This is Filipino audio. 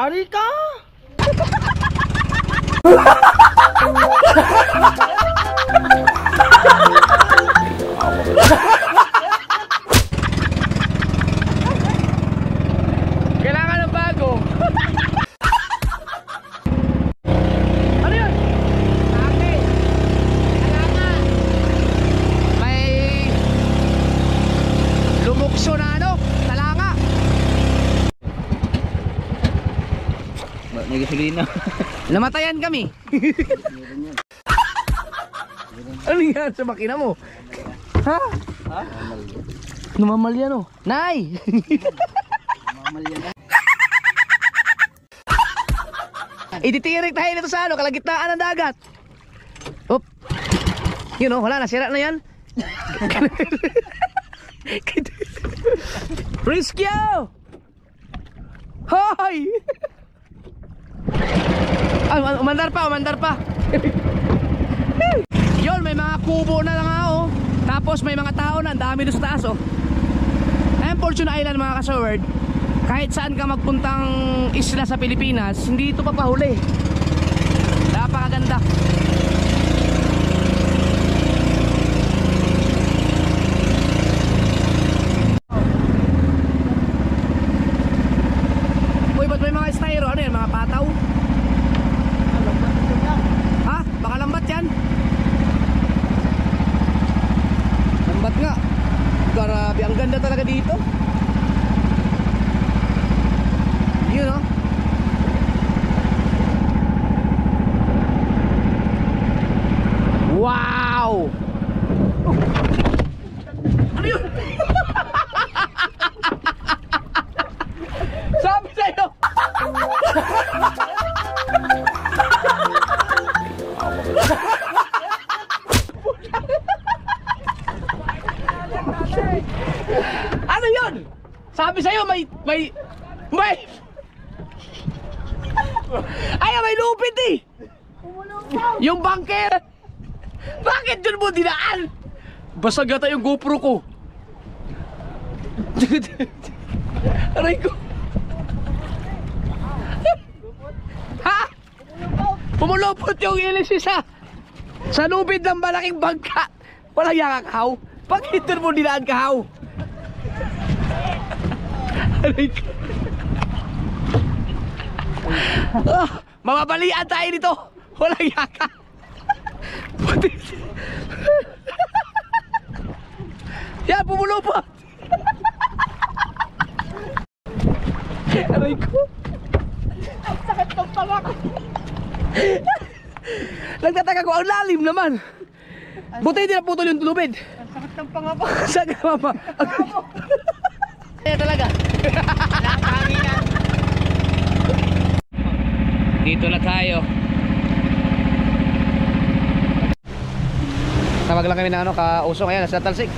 Yari ka! Kailangan ng bago. Ano yun? Okay. Kailangan. May lumukso na ano? Talanga. May gasolina. Namatayan kami. Ano yan sa makina mo? Ha? Ha? Namamalyan oh. Nay! Ititirik tayo nito sa ano, kalagitnaan ng dagat. Op. Yun oh, wala na, sira na yan. Rescue! Hoy! Ah, umandar pa, umandar pa. Yun, may mga kubo na lang oh. Tapos may mga tao na, ang dami doon sa taas oh. Ayan, Fortune Island mga kasaward. Kahit saan ka magpuntang isla sa Pilipinas, hindi ito papahuli. Napakaganda. Uy, ba't may mga styro? Ano yan, mga pataw? Ha? Baka lambat yan? Lambat nga. Grabe, ang ganda talaga dito. Yun oh. Wow! Ano yun? Sabi sa'yo! Ano yun? Sabi sa'yo may ay, may lupit eh. Yung bunker. Bakit dyan mo dinaan? Basag yata yung GoPro ko. Aray ko. Ha? Pumulupot yung ilis sa lubid ng malaking bangka. Walang yaka kahaw. Bakit dyan mo dinaan kahaw? Aray ko. Mamabalian tayo dito. Walang yaka. Yan, pumulupot. Aray ko. Ang sakit ng panga ko. Nagtataka ko, ang lalim naman. Buti hindi naputol yung lubid. Ang sakit ng panga ko. Saan ka mama? Kaya talaga. Nakahanginan. Dito na tayo. Tawag lang kami na ano, ka-usong. Ayan, nasa Talsik.